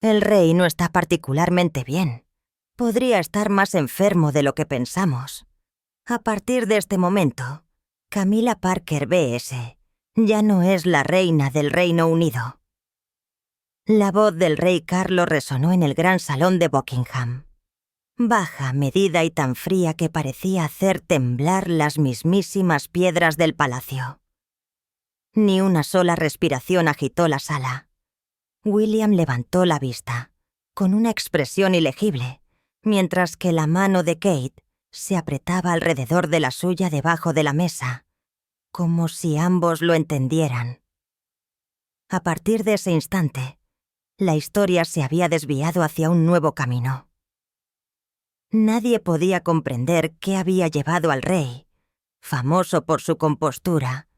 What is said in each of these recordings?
El rey no está particularmente bien. Podría estar más enfermo de lo que pensamos. A partir de este momento, Camilla Parker B.S. ya no es la reina del Reino Unido. La voz del rey Carlos resonó en el gran salón de Buckingham. Baja, medida y tan fría que parecía hacer temblar las mismísimas piedras del palacio. Ni una sola respiración agitó la sala. William levantó la vista, con una expresión ilegible, mientras que la mano de Kate se apretaba alrededor de la suya debajo de la mesa, como si ambos lo entendieran. A partir de ese instante, la historia se había desviado hacia un nuevo camino. Nadie podía comprender qué había llevado al rey, famoso por su compostura,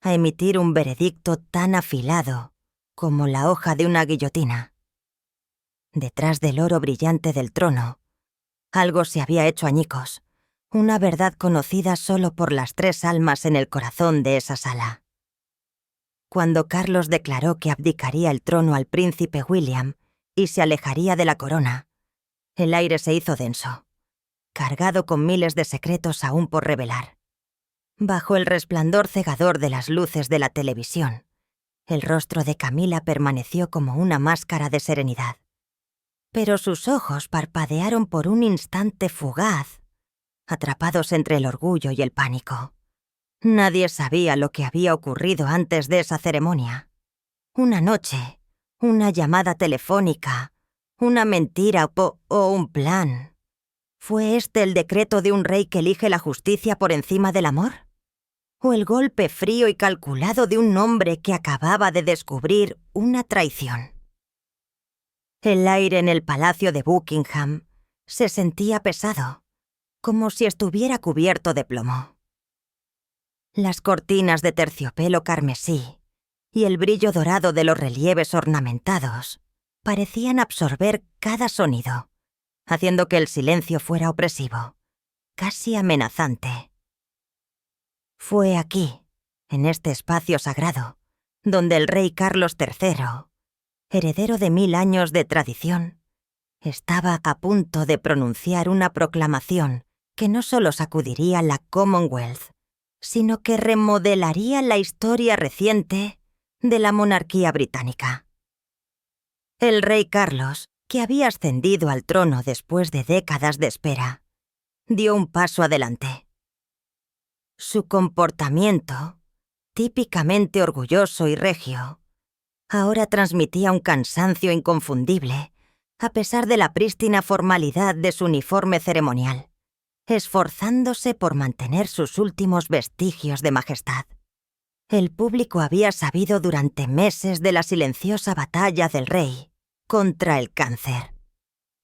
a emitir un veredicto tan afilado como la hoja de una guillotina. Detrás del oro brillante del trono, algo se había hecho añicos, una verdad conocida solo por las 3 almas en el corazón de esa sala. Cuando Carlos declaró que abdicaría el trono al príncipe William y se alejaría de la corona, el aire se hizo denso, cargado con miles de secretos aún por revelar. Bajo el resplandor cegador de las luces de la televisión, el rostro de Camilla permaneció como una máscara de serenidad. Pero sus ojos parpadearon por un instante fugaz, atrapados entre el orgullo y el pánico. Nadie sabía lo que había ocurrido antes de esa ceremonia. Una noche, una llamada telefónica, una mentira o un plan. ¿Fue este el decreto de un rey que elige la justicia por encima del amor? ¿O el golpe frío y calculado de un hombre que acababa de descubrir una traición? El aire en el palacio de Buckingham se sentía pesado, como si estuviera cubierto de plomo. Las cortinas de terciopelo carmesí y el brillo dorado de los relieves ornamentados parecían absorber cada sonido, haciendo que el silencio fuera opresivo, casi amenazante. Fue aquí, en este espacio sagrado, donde el rey Carlos III, heredero de 1000 años de tradición, estaba a punto de pronunciar una proclamación que no solo sacudiría la Commonwealth, sino que remodelaría la historia reciente de la monarquía británica. El rey Carlos, que había ascendido al trono después de décadas de espera, dio un paso adelante. Su comportamiento, típicamente orgulloso y regio, ahora transmitía un cansancio inconfundible, a pesar de la prístina formalidad de su uniforme ceremonial, esforzándose por mantener sus últimos vestigios de majestad. El público había sabido durante meses de la silenciosa batalla del rey contra el cáncer.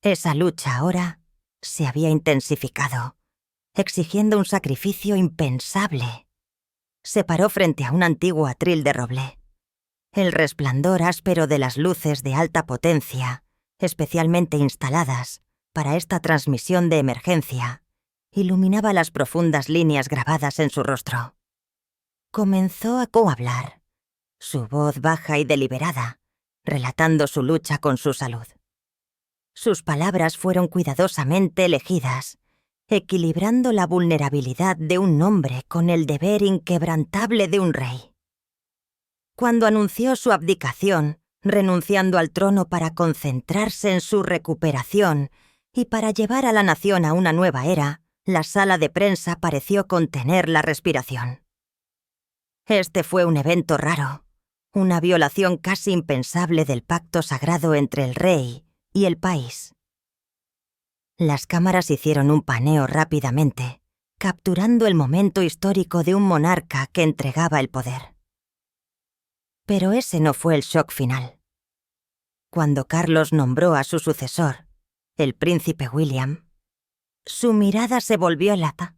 Esa lucha ahora se había intensificado, exigiendo un sacrificio impensable. Se paró frente a un antiguo atril de roble. El resplandor áspero de las luces de alta potencia, especialmente instaladas para esta transmisión de emergencia, iluminaba las profundas líneas grabadas en su rostro. Comenzó a hablar, su voz baja y deliberada, relatando su lucha con su salud. Sus palabras fueron cuidadosamente elegidas, equilibrando la vulnerabilidad de un hombre con el deber inquebrantable de un rey. Cuando anunció su abdicación, renunciando al trono para concentrarse en su recuperación y para llevar a la nación a una nueva era, la sala de prensa pareció contener la respiración. Este fue un evento raro, una violación casi impensable del pacto sagrado entre el rey y el país. Las cámaras hicieron un paneo rápidamente, capturando el momento histórico de un monarca que entregaba el poder. Pero ese no fue el shock final. Cuando Carlos nombró a su sucesor, el príncipe William, su mirada se volvió helada.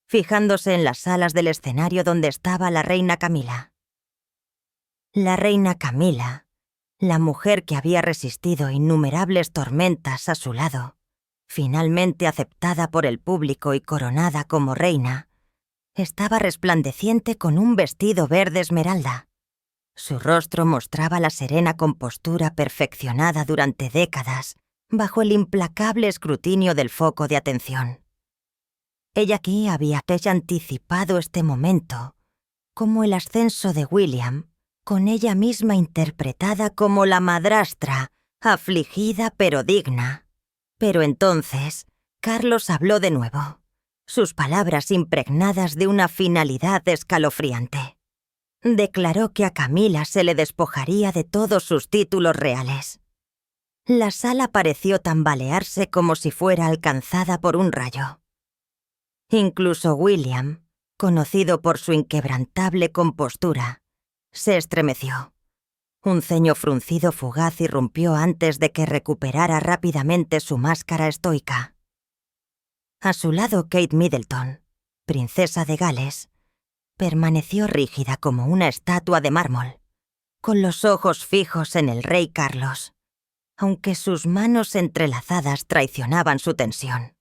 Fijándose en las alas del escenario donde estaba la reina Camilla. La reina Camilla, la mujer que había resistido innumerables tormentas a su lado, finalmente aceptada por el público y coronada como reina, estaba resplandeciente con un vestido verde esmeralda. Su rostro mostraba la serena compostura perfeccionada durante décadas bajo el implacable escrutinio del foco de atención. Ella había anticipado este momento, como el ascenso de William, con ella misma interpretada como la madrastra, afligida pero digna. Pero entonces, Carlos habló de nuevo, sus palabras impregnadas de una finalidad escalofriante. Declaró que a Camila se le despojaría de todos sus títulos reales. La sala pareció tambalearse como si fuera alcanzada por un rayo. Incluso William, conocido por su inquebrantable compostura, se estremeció. Un ceño fruncido fugaz irrumpió antes de que recuperara rápidamente su máscara estoica. A su lado, Kate Middleton, princesa de Gales, permaneció rígida como una estatua de mármol, con los ojos fijos en el rey Carlos, aunque sus manos entrelazadas traicionaban su tensión.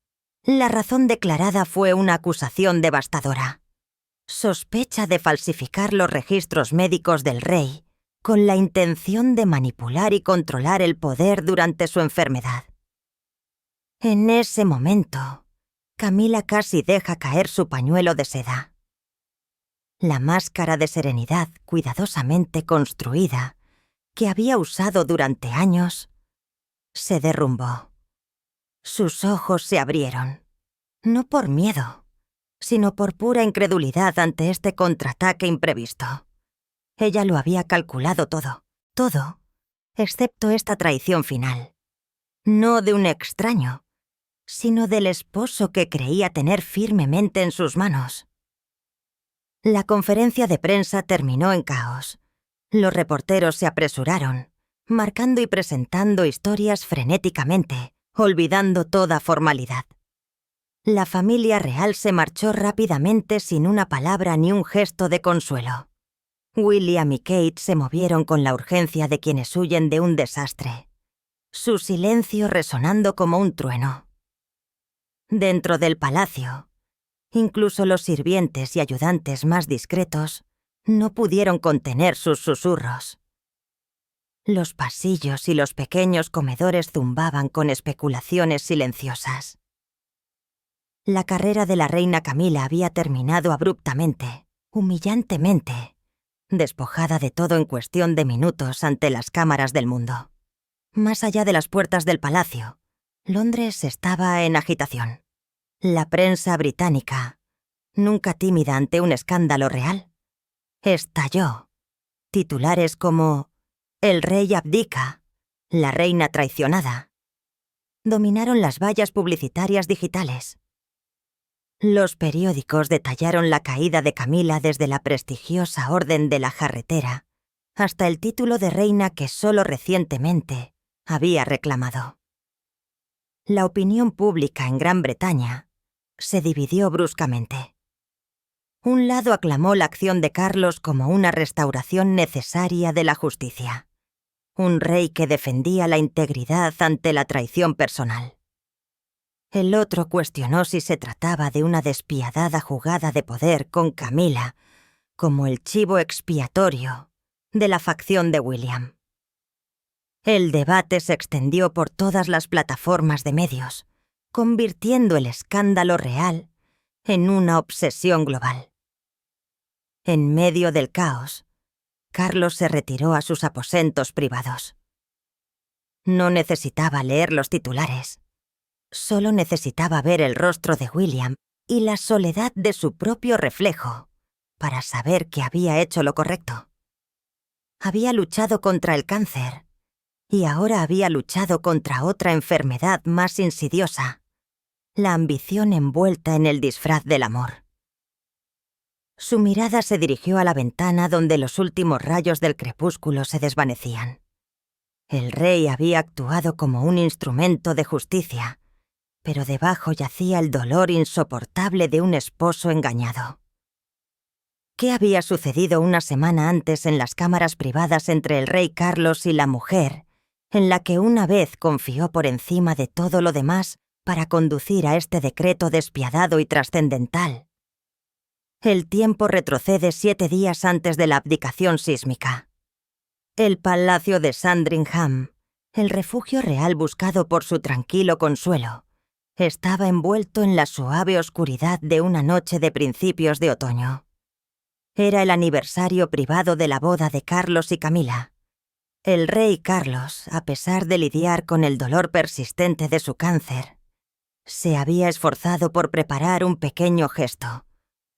La razón declarada fue una acusación devastadora. Sospecha de falsificar los registros médicos del rey con la intención de manipular y controlar el poder durante su enfermedad. En ese momento, Camila casi deja caer su pañuelo de seda. La máscara de serenidad cuidadosamente construida, que había usado durante años, se derrumbó. Sus ojos se abrieron, no por miedo, sino por pura incredulidad ante este contraataque imprevisto. Ella lo había calculado todo, excepto esta traición final. No de un extraño, sino del esposo que creía tener firmemente en sus manos. La conferencia de prensa terminó en caos. Los reporteros se apresuraron, marcando y presentando historias frenéticamente, olvidando toda formalidad. La familia real se marchó rápidamente sin una palabra ni un gesto de consuelo. William y Kate se movieron con la urgencia de quienes huyen de un desastre, su silencio resonando como un trueno. Dentro del palacio, incluso los sirvientes y ayudantes más discretos no pudieron contener sus susurros. Los pasillos y los pequeños comedores zumbaban con especulaciones silenciosas. La carrera de la reina Camila había terminado abruptamente, humillantemente, despojada de todo en cuestión de minutos ante las cámaras del mundo. Más allá de las puertas del palacio, Londres estaba en agitación. La prensa británica, nunca tímida ante un escándalo real, estalló. Titulares como «El rey abdica», «La reina traicionada», dominaron las vallas publicitarias digitales. Los periódicos detallaron la caída de Camila desde la prestigiosa Orden de la Jarretera hasta el título de reina que solo recientemente había reclamado. La opinión pública en Gran Bretaña se dividió bruscamente. Un lado aclamó la acción de Carlos como una restauración necesaria de la justicia, un rey que defendía la integridad ante la traición personal. El otro cuestionó si se trataba de una despiadada jugada de poder con Camila, como el chivo expiatorio de la facción de William. El debate se extendió por todas las plataformas de medios, convirtiendo el escándalo real en una obsesión global. En medio del caos, Carlos se retiró a sus aposentos privados. No necesitaba leer los titulares. Solo necesitaba ver el rostro de William y la soledad de su propio reflejo para saber que había hecho lo correcto. Había luchado contra el cáncer y ahora había luchado contra otra enfermedad más insidiosa, la ambición envuelta en el disfraz del amor. Su mirada se dirigió a la ventana donde los últimos rayos del crepúsculo se desvanecían. El rey había actuado como un instrumento de justicia, pero debajo yacía el dolor insoportable de un esposo engañado. ¿Qué había sucedido una semana antes en las cámaras privadas entre el rey Carlos y la mujer, en la que una vez confió por encima de todo lo demás para conducir a este decreto despiadado y trascendental? El tiempo retrocede 7 días antes de la abdicación sísmica. El palacio de Sandringham, el refugio real buscado por su tranquilo consuelo, estaba envuelto en la suave oscuridad de una noche de principios de otoño. Era el aniversario privado de la boda de Carlos y Camila. El rey Carlos, a pesar de lidiar con el dolor persistente de su cáncer, se había esforzado por preparar un pequeño gesto,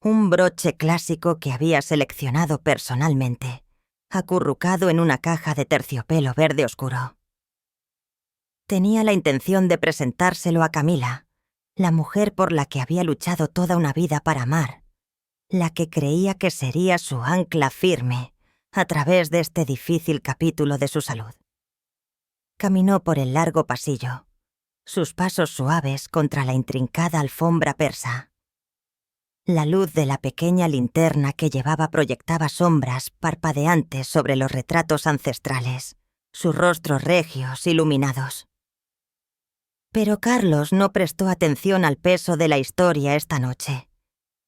un broche clásico que había seleccionado personalmente, acurrucado en una caja de terciopelo verde oscuro. Tenía la intención de presentárselo a Camila, la mujer por la que había luchado toda una vida para amar, la que creía que sería su ancla firme a través de este difícil capítulo de su salud. Caminó por el largo pasillo, sus pasos suaves contra la intrincada alfombra persa. La luz de la pequeña linterna que llevaba proyectaba sombras parpadeantes sobre los retratos ancestrales, sus rostros regios iluminados. Pero Carlos no prestó atención al peso de la historia esta noche.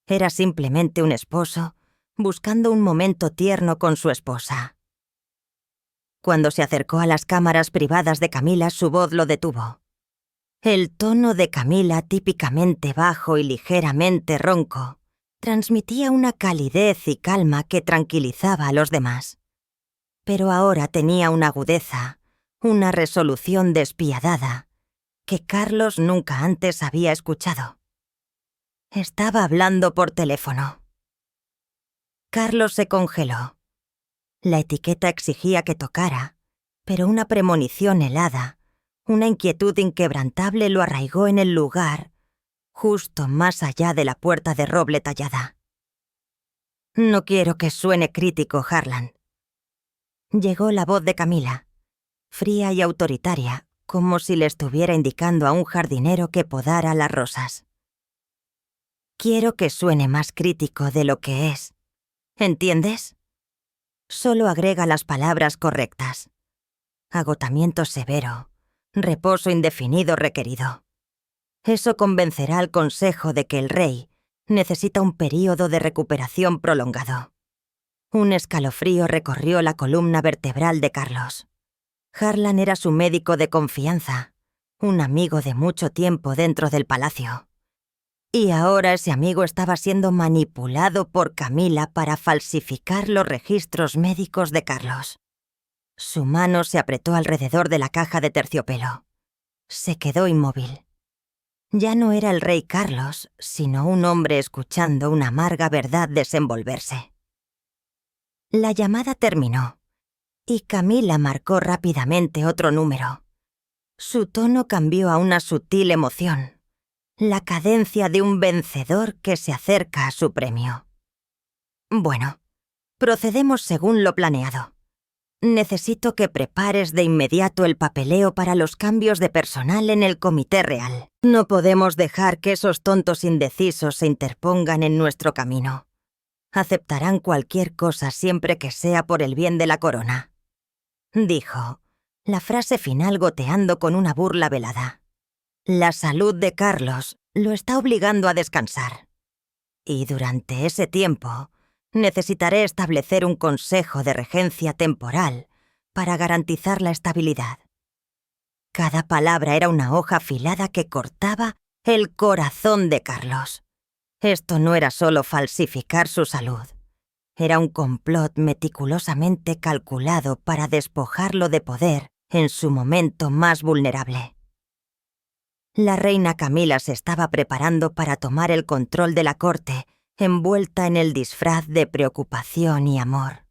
Era simplemente un esposo buscando un momento tierno con su esposa. Cuando se acercó a las cámaras privadas de Camila, su voz lo detuvo. El tono de Camila, típicamente bajo y ligeramente ronco, transmitía una calidez y calma que tranquilizaba a los demás. Pero ahora tenía una agudeza, una resolución despiadada, que Carlos nunca antes había escuchado. Estaba hablando por teléfono. Carlos se congeló. La etiqueta exigía que tocara, pero una premonición helada, una inquietud inquebrantable lo arraigó en el lugar, justo más allá de la puerta de roble tallada. «No quiero que suene crítico, Harlan». Llegó la voz de Camila, fría y autoritaria, como si le estuviera indicando a un jardinero que podara las rosas. «Quiero que suene más crítico de lo que es. ¿Entiendes? Solo agrega las palabras correctas. Agotamiento severo, reposo indefinido requerido. Eso convencerá al Consejo de que el rey necesita un período de recuperación prolongado». Un escalofrío recorrió la columna vertebral de Carlos. Harlan era su médico de confianza, un amigo de mucho tiempo dentro del palacio. Y ahora ese amigo estaba siendo manipulado por Camila para falsificar los registros médicos de Carlos. Su mano se apretó alrededor de la caja de terciopelo. Se quedó inmóvil. Ya no era el rey Carlos, sino un hombre escuchando una amarga verdad desenvolverse. La llamada terminó, y Camila marcó rápidamente otro número. Su tono cambió a una sutil emoción, la cadencia de un vencedor que se acerca a su premio. «Bueno, procedemos según lo planeado. Necesito que prepares de inmediato el papeleo para los cambios de personal en el Comité Real. No podemos dejar que esos tontos indecisos se interpongan en nuestro camino. Aceptarán cualquier cosa siempre que sea por el bien de la corona», dijo, la frase final goteando con una burla velada. «La salud de Carlos lo está obligando a descansar. Y durante ese tiempo necesitaré establecer un consejo de regencia temporal para garantizar la estabilidad». Cada palabra era una hoja afilada que cortaba el corazón de Carlos. Esto no era solo falsificar su salud. Era un complot meticulosamente calculado para despojarlo de poder en su momento más vulnerable. La reina Camila se estaba preparando para tomar el control de la corte, envuelta en el disfraz de preocupación y amor.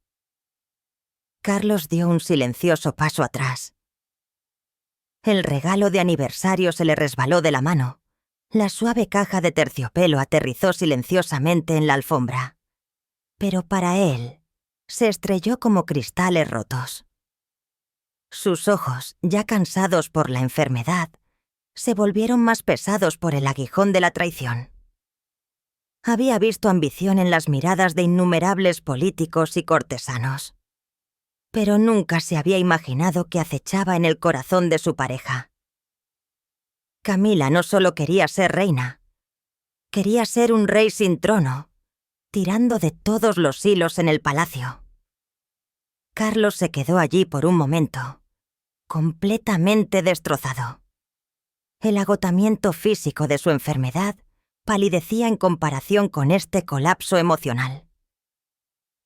Carlos dio un silencioso paso atrás. El regalo de aniversario se le resbaló de la mano. La suave caja de terciopelo aterrizó silenciosamente en la alfombra. Pero para él, se estrelló como cristales rotos. Sus ojos, ya cansados por la enfermedad, se volvieron más pesados por el aguijón de la traición. Había visto ambición en las miradas de innumerables políticos y cortesanos, pero nunca se había imaginado que acechaba en el corazón de su pareja. Camila no solo quería ser reina, quería ser un rey sin trono, tirando de todos los hilos en el palacio. Carlos se quedó allí por un momento, completamente destrozado. El agotamiento físico de su enfermedad palidecía en comparación con este colapso emocional.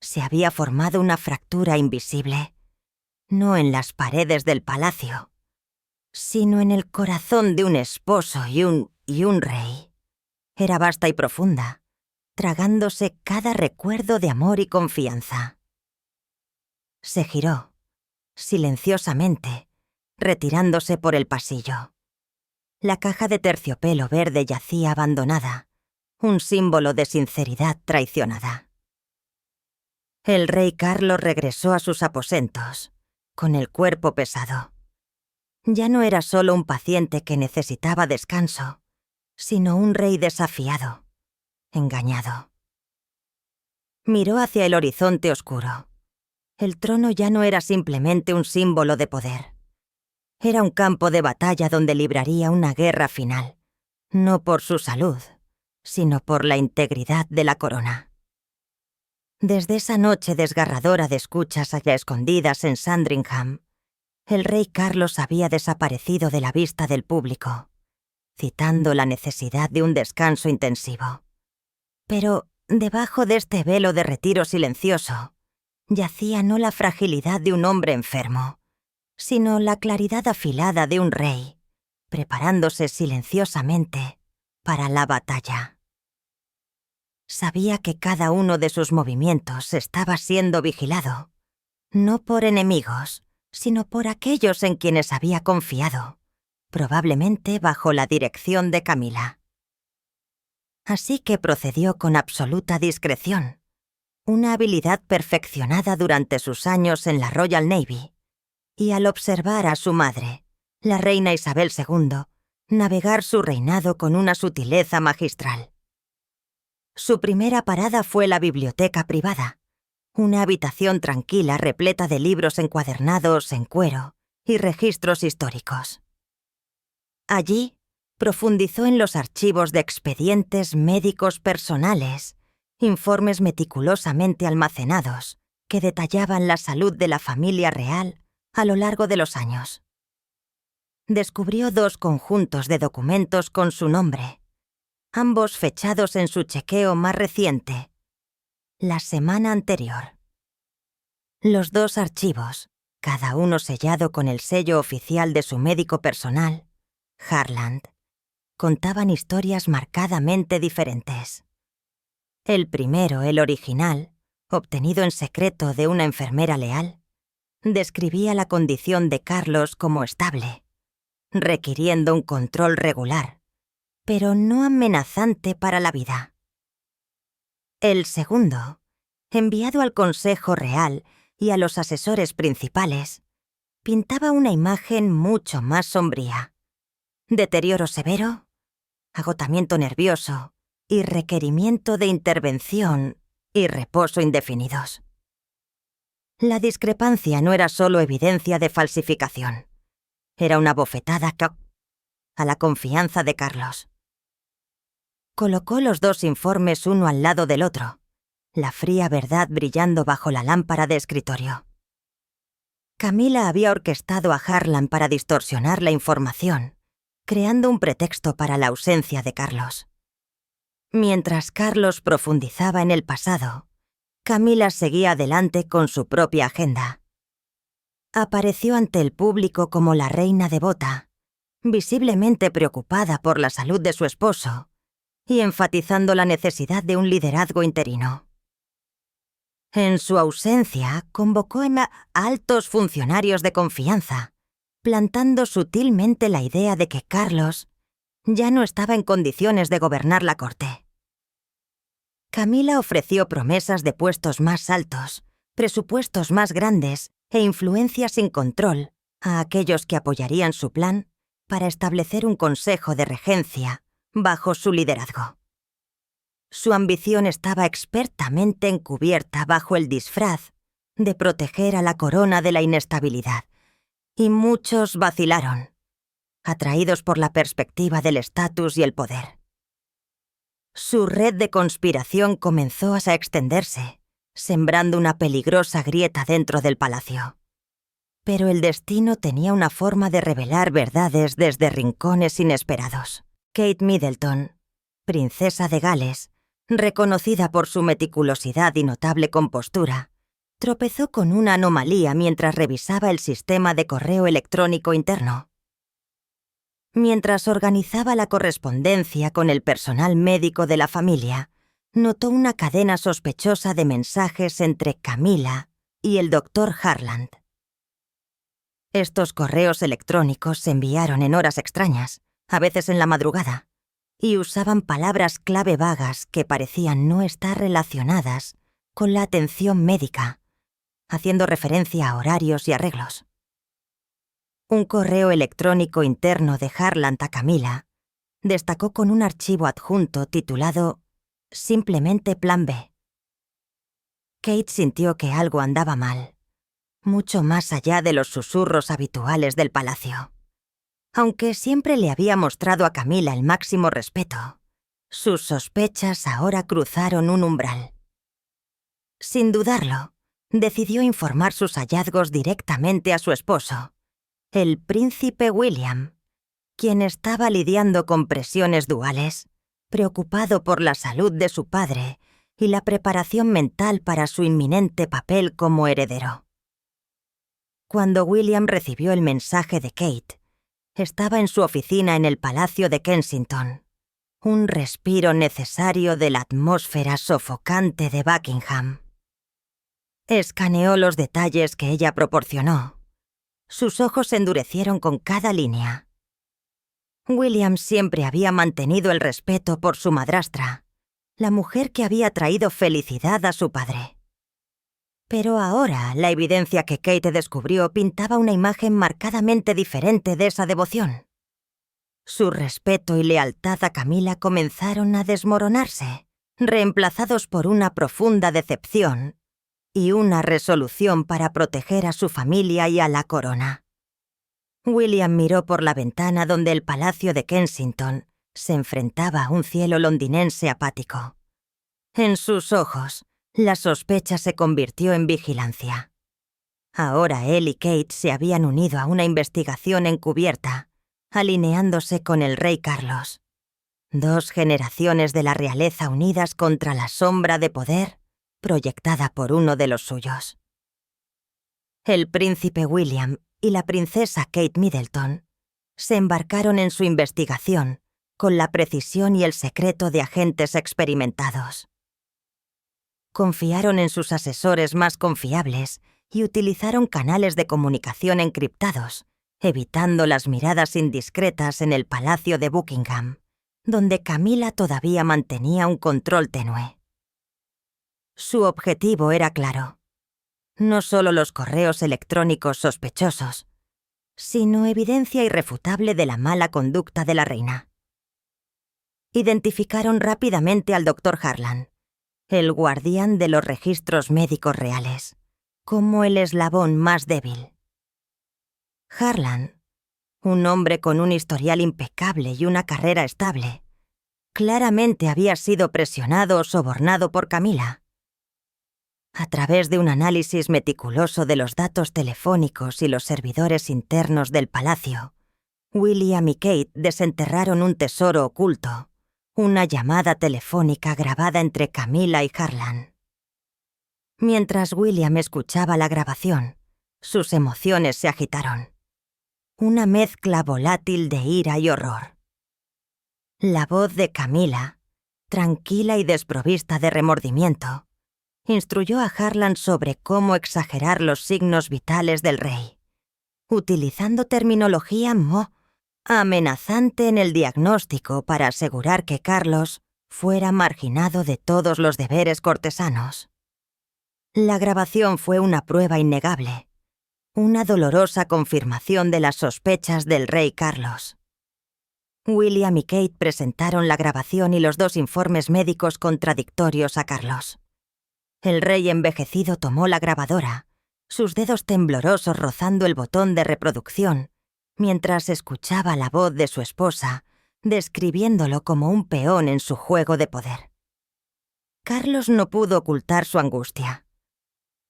Se había formado una fractura invisible, no en las paredes del palacio, sino en el corazón de un esposo y un rey. Era vasta y profunda, tragándose cada recuerdo de amor y confianza. Se giró, silenciosamente, retirándose por el pasillo. La caja de terciopelo verde yacía abandonada, un símbolo de sinceridad traicionada. El rey Carlos regresó a sus aposentos, con el cuerpo pesado. Ya no era solo un paciente que necesitaba descanso, sino un rey desafiado, engañado. Miró hacia el horizonte oscuro. El trono ya no era simplemente un símbolo de poder. Era un campo de batalla donde libraría una guerra final, no por su salud, sino por la integridad de la corona. Desde esa noche desgarradora de escuchas a escondidas en Sandringham, el rey Carlos había desaparecido de la vista del público, citando la necesidad de un descanso intensivo. Pero debajo de este velo de retiro silencioso, yacía no la fragilidad de un hombre enfermo, sino la claridad afilada de un rey, preparándose silenciosamente para la batalla. Sabía que cada uno de sus movimientos estaba siendo vigilado, no por enemigos, sino por aquellos en quienes había confiado, probablemente bajo la dirección de Camila. Así que procedió con absoluta discreción, una habilidad perfeccionada durante sus años en la Royal Navy, y al observar a su madre, la reina Isabel II, navegar su reinado con una sutileza magistral. Su primera parada fue la biblioteca privada, una habitación tranquila repleta de libros encuadernados en cuero y registros históricos. Allí, profundizó en los archivos de expedientes médicos personales, informes meticulosamente almacenados que detallaban la salud de la familia real a lo largo de los años. Descubrió 2 conjuntos de documentos con su nombre, ambos fechados en su chequeo más reciente, la semana anterior. Los 2 archivos, cada uno sellado con el sello oficial de su médico personal, Harland, contaban historias marcadamente diferentes. El primero, el original, obtenido en secreto de una enfermera leal, describía la condición de Carlos como estable, requiriendo un control regular, pero no amenazante para la vida. El segundo, enviado al Consejo Real y a los asesores principales, pintaba una imagen mucho más sombría. Deterioro severo, agotamiento nervioso y requerimiento de intervención y reposo indefinidos. La discrepancia no era solo evidencia de falsificación. Era una bofetada a la confianza de Carlos. Colocó los 2 informes uno al lado del otro, la fría verdad brillando bajo la lámpara de escritorio. Camila había orquestado a Harlan para distorsionar la información, creando un pretexto para la ausencia de Carlos. Mientras Carlos profundizaba en el pasado, Camila seguía adelante con su propia agenda. Apareció ante el público como la reina devota, visiblemente preocupada por la salud de su esposo y enfatizando la necesidad de un liderazgo interino. En su ausencia, convocó a altos funcionarios de confianza, plantando sutilmente la idea de que Carlos ya no estaba en condiciones de gobernar la corte. Camila ofreció promesas de puestos más altos, presupuestos más grandes e influencia sin control a aquellos que apoyarían su plan para establecer un consejo de regencia bajo su liderazgo. Su ambición estaba expertamente encubierta bajo el disfraz de proteger a la corona de la inestabilidad, y muchos vacilaron, atraídos por la perspectiva del estatus y el poder. Su red de conspiración comenzó a extenderse, sembrando una peligrosa grieta dentro del palacio. Pero el destino tenía una forma de revelar verdades desde rincones inesperados. Kate Middleton, princesa de Gales, reconocida por su meticulosidad y notable compostura, tropezó con una anomalía mientras revisaba el sistema de correo electrónico interno. Mientras organizaba la correspondencia con el personal médico de la familia, notó una cadena sospechosa de mensajes entre Camilla y el Dr. Harland. Estos correos electrónicos se enviaron en horas extrañas, a veces en la madrugada, y usaban palabras clave vagas que parecían no estar relacionadas con la atención médica, haciendo referencia a horarios y arreglos. Un correo electrónico interno de Harland a Camilla destacó con un archivo adjunto titulado simplemente Plan B. Kate sintió que algo andaba mal, mucho más allá de los susurros habituales del palacio. Aunque siempre le había mostrado a Camilla el máximo respeto, sus sospechas ahora cruzaron un umbral. Sin dudarlo, decidió informar sus hallazgos directamente a su esposo, el príncipe William, quien estaba lidiando con presiones duales, preocupado por la salud de su padre y la preparación mental para su inminente papel como heredero. Cuando William recibió el mensaje de Kate, estaba en su oficina en el Palacio de Kensington, un respiro necesario de la atmósfera sofocante de Buckingham. Escaneó los detalles que ella proporcionó. Sus ojos se endurecieron con cada línea. William siempre había mantenido el respeto por su madrastra, la mujer que había traído felicidad a su padre. Pero ahora la evidencia que Kate descubrió pintaba una imagen marcadamente diferente de esa devoción. Su respeto y lealtad a Camilla comenzaron a desmoronarse, reemplazados por una profunda decepción y una resolución para proteger a su familia y a la corona. William miró por la ventana donde el Palacio de Kensington se enfrentaba a un cielo londinense apático. En sus ojos, la sospecha se convirtió en vigilancia. Ahora él y Kate se habían unido a una investigación encubierta, alineándose con el rey Carlos. 2 generaciones de la realeza unidas contra la sombra de poder proyectada por uno de los suyos. El príncipe William y la princesa Kate Middleton se embarcaron en su investigación con la precisión y el secreto de agentes experimentados. Confiaron en sus asesores más confiables y utilizaron canales de comunicación encriptados, evitando las miradas indiscretas en el Palacio de Buckingham, donde Camilla todavía mantenía un control tenue. Su objetivo era claro. No solo los correos electrónicos sospechosos, sino evidencia irrefutable de la mala conducta de la reina. Identificaron rápidamente al Dr. Harland, el guardián de los registros médicos reales, como el eslabón más débil. Harland, un hombre con un historial impecable y una carrera estable, claramente había sido presionado o sobornado por Camilla. A través de un análisis meticuloso de los datos telefónicos y los servidores internos del palacio, William y Kate desenterraron un tesoro oculto, una llamada telefónica grabada entre Camilla y Harland. Mientras William escuchaba la grabación, sus emociones se agitaron. Una mezcla volátil de ira y horror. La voz de Camilla, tranquila y desprovista de remordimiento, instruyó a Harland sobre cómo exagerar los signos vitales del rey, utilizando terminología amenazante en el diagnóstico para asegurar que Carlos fuera marginado de todos los deberes cortesanos. La grabación fue una prueba innegable, una dolorosa confirmación de las sospechas del rey Carlos. William y Kate presentaron la grabación y los 2 informes médicos contradictorios a Carlos. El rey envejecido tomó la grabadora, sus dedos temblorosos rozando el botón de reproducción, mientras escuchaba la voz de su esposa, describiéndolo como un peón en su juego de poder. Carlos no pudo ocultar su angustia.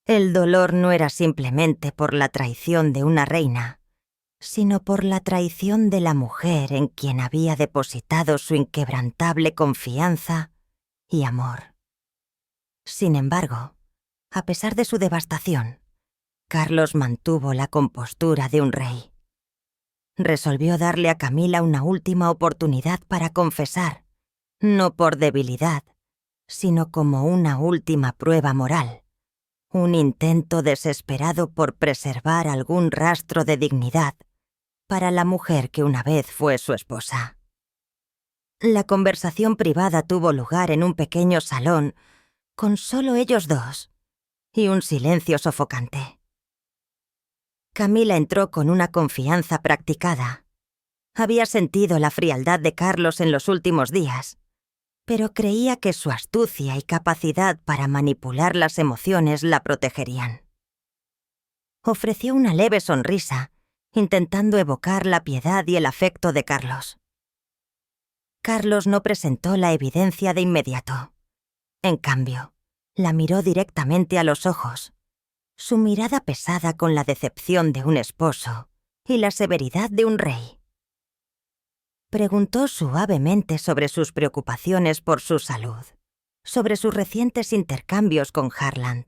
El dolor no era simplemente por la traición de una reina, sino por la traición de la mujer en quien había depositado su inquebrantable confianza y amor. Sin embargo, a pesar de su devastación, Carlos mantuvo la compostura de un rey. Resolvió darle a Camila una última oportunidad para confesar, no por debilidad, sino como una última prueba moral, un intento desesperado por preservar algún rastro de dignidad para la mujer que una vez fue su esposa. La conversación privada tuvo lugar en un pequeño salón, con solo ellos dos, y un silencio sofocante. Camila entró con una confianza practicada. Había sentido la frialdad de Carlos en los últimos días, pero creía que su astucia y capacidad para manipular las emociones la protegerían. Ofreció una leve sonrisa, intentando evocar la piedad y el afecto de Carlos. Carlos no presentó la evidencia de inmediato. En cambio, la miró directamente a los ojos, su mirada pesada con la decepción de un esposo y la severidad de un rey. Preguntó suavemente sobre sus preocupaciones por su salud, sobre sus recientes intercambios con Harland.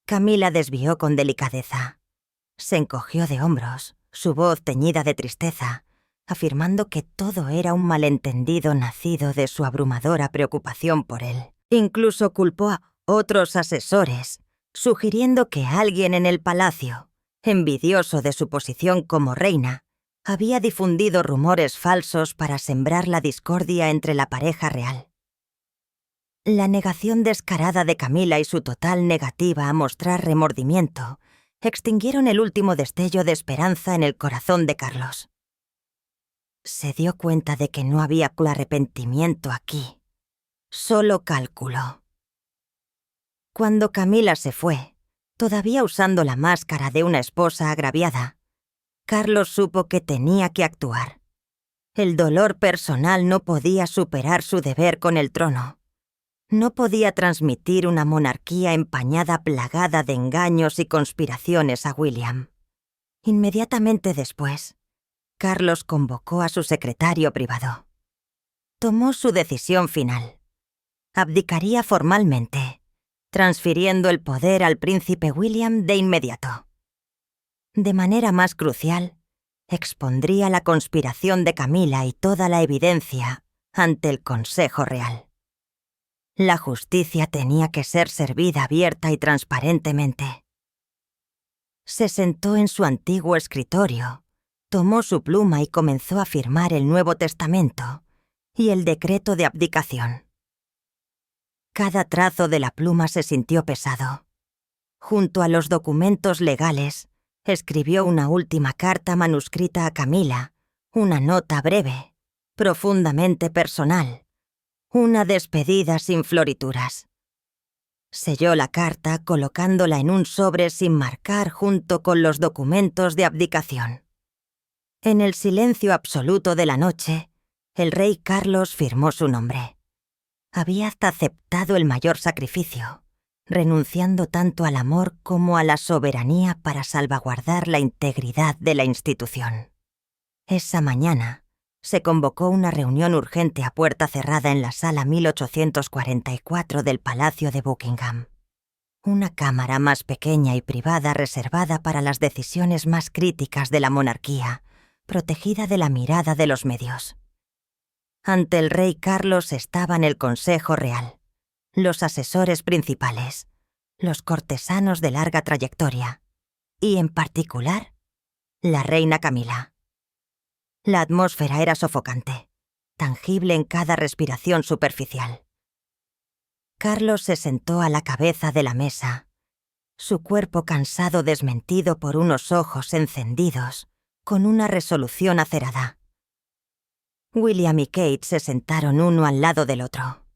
Camila desvió con delicadeza. Se encogió de hombros, su voz teñida de tristeza, afirmando que todo era un malentendido nacido de su abrumadora preocupación por él. Incluso culpó a otros asesores, sugiriendo que alguien en el palacio, envidioso de su posición como reina, había difundido rumores falsos para sembrar la discordia entre la pareja real. La negación descarada de Camila y su total negativa a mostrar remordimiento extinguieron el último destello de esperanza en el corazón de Carlos. Se dio cuenta de que no había arrepentimiento aquí, solo cálculo. Cuando Camila se fue, todavía usando la máscara de una esposa agraviada, Carlos supo que tenía que actuar. El dolor personal no podía superar su deber con el trono. No podía transmitir una monarquía empañada plagada de engaños y conspiraciones a William. Inmediatamente después, Carlos convocó a su secretario privado. Tomó su decisión final. Abdicaría formalmente, transfiriendo el poder al príncipe William de inmediato. De manera más crucial, expondría la conspiración de Camila y toda la evidencia ante el Consejo Real. La justicia tenía que ser servida abierta y transparentemente. Se sentó en su antiguo escritorio, tomó su pluma y comenzó a firmar el Nuevo Testamento y el decreto de abdicación. Cada trazo de la pluma se sintió pesado. Junto a los documentos legales, escribió una última carta manuscrita a Camila, una nota breve, profundamente personal, una despedida sin florituras. Selló la carta colocándola en un sobre sin marcar junto con los documentos de abdicación. En el silencio absoluto de la noche, el rey Carlos firmó su nombre. Había hasta aceptado el mayor sacrificio, renunciando tanto al amor como a la soberanía para salvaguardar la integridad de la institución. Esa mañana se convocó una reunión urgente a puerta cerrada en la sala 1844 del Palacio de Buckingham. Una cámara más pequeña y privada reservada para las decisiones más críticas de la monarquía, protegida de la mirada de los medios. Ante el rey Carlos estaban el Consejo Real, los asesores principales, los cortesanos de larga trayectoria y, en particular, la reina Camila. La atmósfera era sofocante, tangible en cada respiración superficial. Carlos se sentó a la cabeza de la mesa, su cuerpo cansado desmentido por unos ojos encendidos, con una resolución acerada. William y Kate se sentaron uno al lado del otro.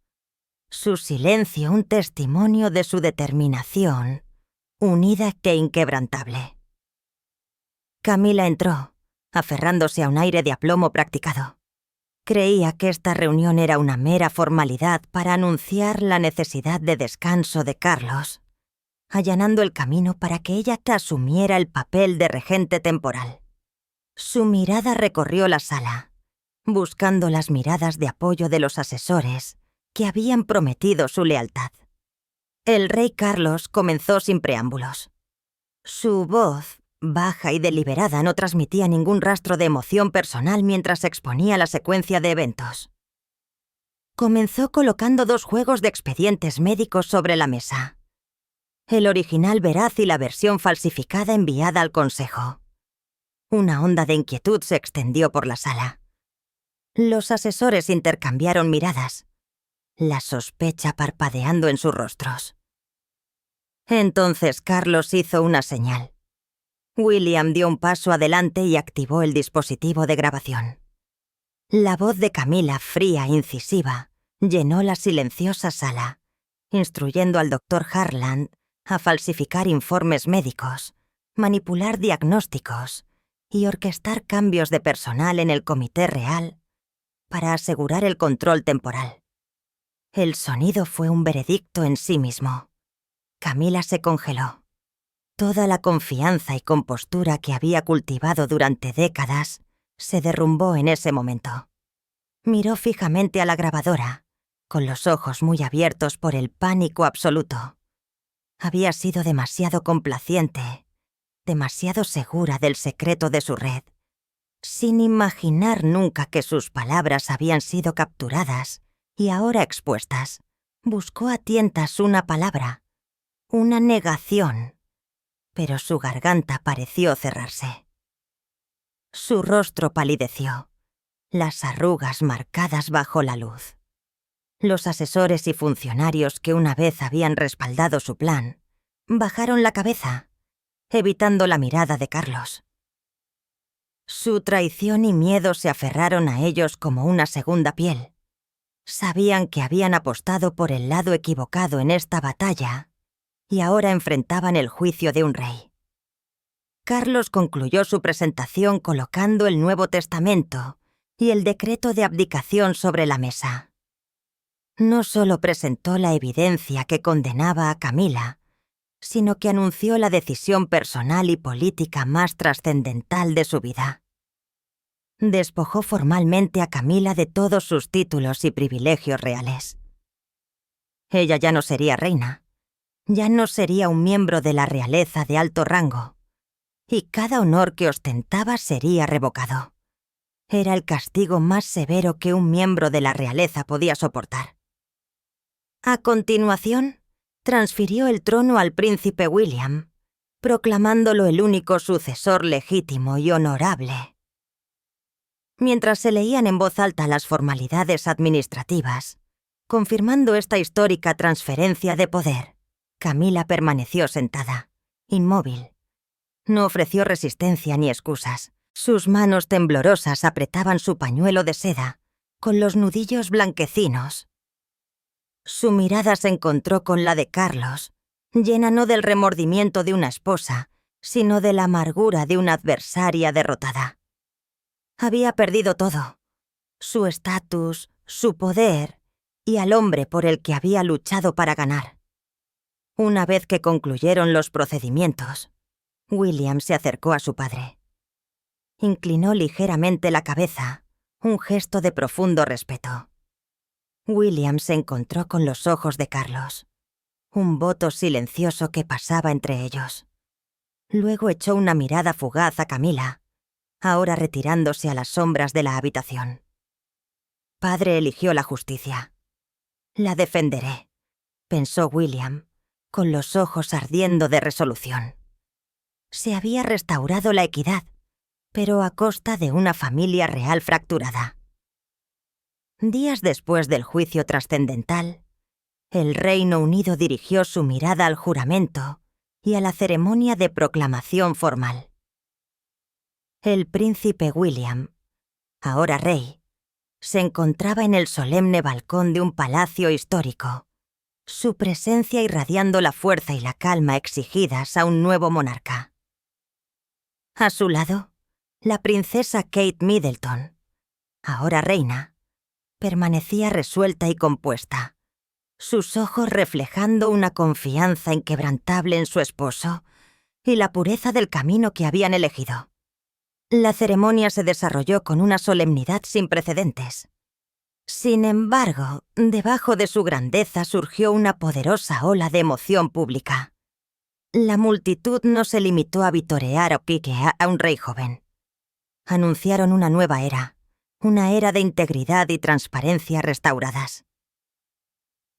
Su silencio un testimonio de su determinación, unida e inquebrantable. Camila entró, aferrándose a un aire de aplomo practicado. Creía que esta reunión era una mera formalidad para anunciar la necesidad de descanso de Carlos, allanando el camino para que ella asumiera el papel de regente temporal. Su mirada recorrió la sala, buscando las miradas de apoyo de los asesores que habían prometido su lealtad. El rey Carlos comenzó sin preámbulos. Su voz, baja y deliberada, no transmitía ningún rastro de emoción personal mientras exponía la secuencia de eventos. Comenzó colocando 2 juegos de expedientes médicos sobre la mesa. El original veraz y la versión falsificada enviada al consejo. Una onda de inquietud se extendió por la sala. Los asesores intercambiaron miradas, la sospecha parpadeando en sus rostros. Entonces Carlos hizo una señal. William dio un paso adelante y activó el dispositivo de grabación. La voz de Camila, fría e incisiva, llenó la silenciosa sala, instruyendo al Dr. Harland a falsificar informes médicos, manipular diagnósticos y orquestar cambios de personal en el comité real para asegurar el control temporal. El sonido fue un veredicto en sí mismo. Camila se congeló. Toda la confianza y compostura que había cultivado durante décadas se derrumbó en ese momento. Miró fijamente a la grabadora, con los ojos muy abiertos por el pánico absoluto. Había sido demasiado complaciente, demasiado segura del secreto de su red, sin imaginar nunca que sus palabras habían sido capturadas y ahora expuestas. Buscó a tientas una palabra, una negación, pero su garganta pareció cerrarse. Su rostro palideció, las arrugas marcadas bajo la luz. Los asesores y funcionarios que una vez habían respaldado su plan bajaron la cabeza, evitando la mirada de Carlos. Su traición y miedo se aferraron a ellos como una segunda piel. Sabían que habían apostado por el lado equivocado en esta batalla y ahora enfrentaban el juicio de un rey. Carlos concluyó su presentación colocando el Nuevo Testamento y el decreto de abdicación sobre la mesa. No solo presentó la evidencia que condenaba a Camila, sino que anunció la decisión personal y política más trascendental de su vida. Despojó formalmente a Camila de todos sus títulos y privilegios reales. Ella ya no sería reina, ya no sería un miembro de la realeza de alto rango, y cada honor que ostentaba sería revocado. Era el castigo más severo que un miembro de la realeza podía soportar. A continuación, transfirió el trono al príncipe William, proclamándolo el único sucesor legítimo y honorable. Mientras se leían en voz alta las formalidades administrativas, confirmando esta histórica transferencia de poder, Camila permaneció sentada, inmóvil. No ofreció resistencia ni excusas. Sus manos temblorosas apretaban su pañuelo de seda, con los nudillos blanquecinos. Su mirada se encontró con la de Carlos, llena no del remordimiento de una esposa, sino de la amargura de una adversaria derrotada. Había perdido todo: su estatus, su poder y al hombre por el que había luchado para ganar. Una vez que concluyeron los procedimientos, William se acercó a su padre. Inclinó ligeramente la cabeza, un gesto de profundo respeto. William se encontró con los ojos de Carlos, un voto silencioso que pasaba entre ellos. Luego echó una mirada fugaz a Camila, ahora retirándose a las sombras de la habitación. Padre eligió la justicia. La defenderé, pensó William, con los ojos ardiendo de resolución. Se había restaurado la equidad, pero a costa de una familia real fracturada. Días después del juicio trascendental, el Reino Unido dirigió su mirada al juramento y a la ceremonia de proclamación formal. El príncipe William, ahora rey, se encontraba en el solemne balcón de un palacio histórico, su presencia irradiando la fuerza y la calma exigidas a un nuevo monarca. A su lado, la princesa Kate Middleton, ahora reina, permanecía resuelta y compuesta, sus ojos reflejando una confianza inquebrantable en su esposo y la pureza del camino que habían elegido. La ceremonia se desarrolló con una solemnidad sin precedentes. Sin embargo, debajo de su grandeza surgió una poderosa ola de emoción pública. La multitud no se limitó a vitorear o piquear a un rey joven. Anunciaron una nueva era, una era de integridad y transparencia restauradas.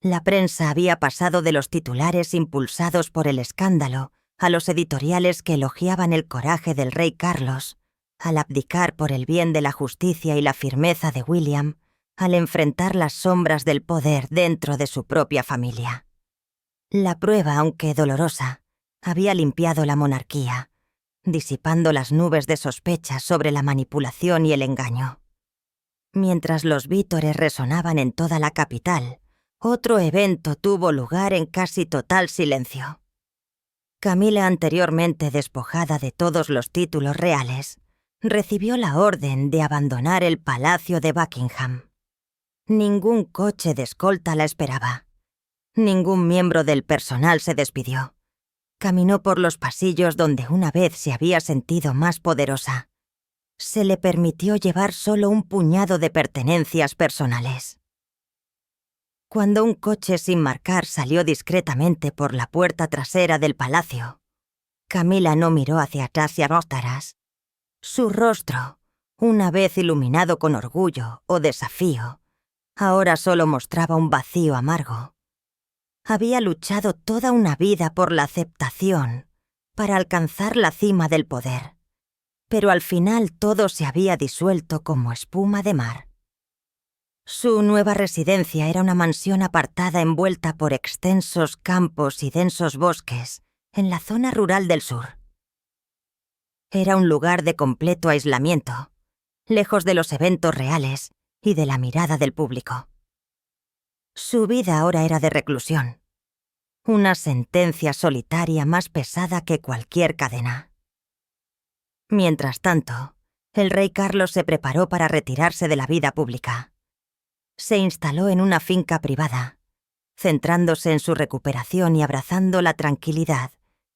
La prensa había pasado de los titulares impulsados por el escándalo a los editoriales que elogiaban el coraje del rey Carlos, al abdicar por el bien de la justicia y la firmeza de William, al enfrentar las sombras del poder dentro de su propia familia. La prueba, aunque dolorosa, había limpiado la monarquía, disipando las nubes de sospechas sobre la manipulación y el engaño. Mientras los vítores resonaban en toda la capital, otro evento tuvo lugar en casi total silencio. Camila, anteriormente despojada de todos los títulos reales, recibió la orden de abandonar el palacio de Buckingham. Ningún coche de escolta la esperaba. Ningún miembro del personal se despidió. Caminó por los pasillos donde una vez se había sentido más poderosa. Se le permitió llevar solo un puñado de pertenencias personales. Cuando un coche sin marcar salió discretamente por la puerta trasera del palacio, Camila no miró hacia atrás y atrás. Su rostro, una vez iluminado con orgullo o desafío, ahora solo mostraba un vacío amargo. Había luchado toda una vida por la aceptación, para alcanzar la cima del poder, pero al final todo se había disuelto como espuma de mar. Su nueva residencia era una mansión apartada envuelta por extensos campos y densos bosques en la zona rural del sur. Era un lugar de completo aislamiento, lejos de los eventos reales y de la mirada del público. Su vida ahora era de reclusión, una sentencia solitaria más pesada que cualquier cadena. Mientras tanto, el rey Carlos se preparó para retirarse de la vida pública. Se instaló en una finca privada, centrándose en su recuperación y abrazando la tranquilidad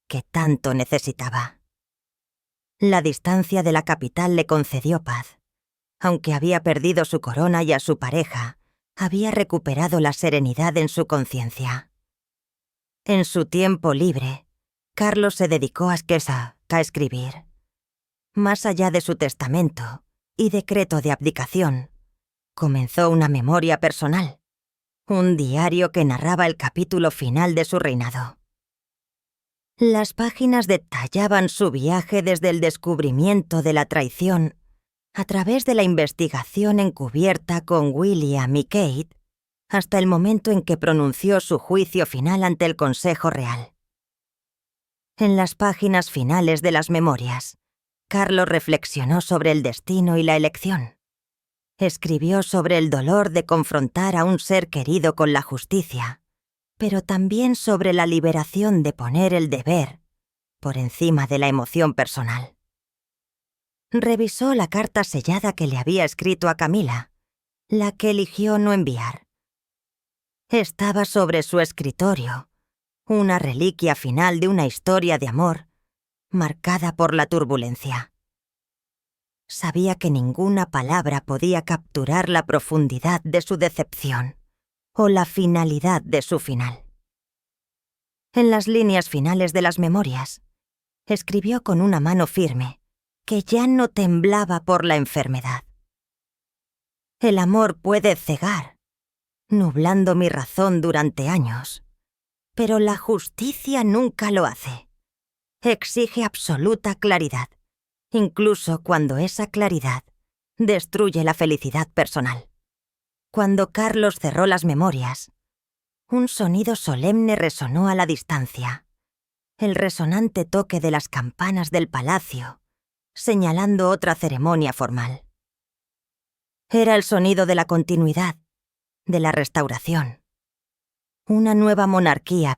que tanto necesitaba. La distancia de la capital le concedió paz. Aunque había perdido su corona y a su pareja, había recuperado la serenidad en su conciencia. En su tiempo libre, Carlos se dedicó a escribir. Más allá de su testamento y decreto de abdicación, comenzó una memoria personal, un diario que narraba el capítulo final de su reinado. Las páginas detallaban su viaje desde el descubrimiento de la traición a través de la investigación encubierta con William y Kate, hasta el momento en que pronunció su juicio final ante el Consejo Real. En las páginas finales de las memorias, Carlos reflexionó sobre el destino y la elección. Escribió sobre el dolor de confrontar a un ser querido con la justicia, pero también sobre la liberación de poner el deber por encima de la emoción personal. Revisó la carta sellada que le había escrito a Camila, la que eligió no enviar. Estaba sobre su escritorio, una reliquia final de una historia de amor marcada por la turbulencia. Sabía que ninguna palabra podía capturar la profundidad de su decepción o la finalidad de su final. En las líneas finales de las memorias, escribió con una mano firme, que ya no temblaba por la enfermedad. El amor puede cegar, nublando mi razón durante años, pero la justicia nunca lo hace. Exige absoluta claridad, incluso cuando esa claridad destruye la felicidad personal. Cuando Carlos cerró las memorias, un sonido solemne resonó a la distancia, el resonante toque de las campanas del palacio, señalando otra ceremonia formal. Era el sonido de la continuidad, de la restauración. Una nueva monarquía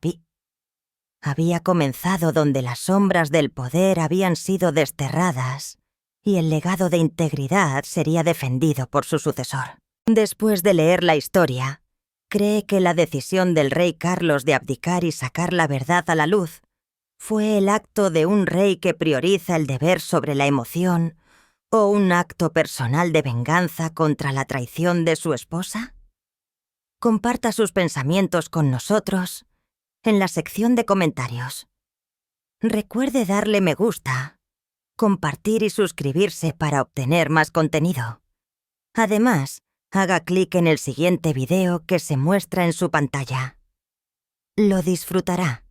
había comenzado donde las sombras del poder habían sido desterradas y el legado de integridad sería defendido por su sucesor. Después de leer la historia, ¿Cree que la decisión del rey Carlos de abdicar y sacar la verdad a la luz fue el acto de un rey que prioriza el deber sobre la emoción o un acto personal de venganza contra la traición de su esposa? Comparta sus pensamientos con nosotros en la sección de comentarios. Recuerde darle me gusta, compartir y suscribirse para obtener más contenido. Además, haga clic en el siguiente video que se muestra en su pantalla. Lo disfrutará.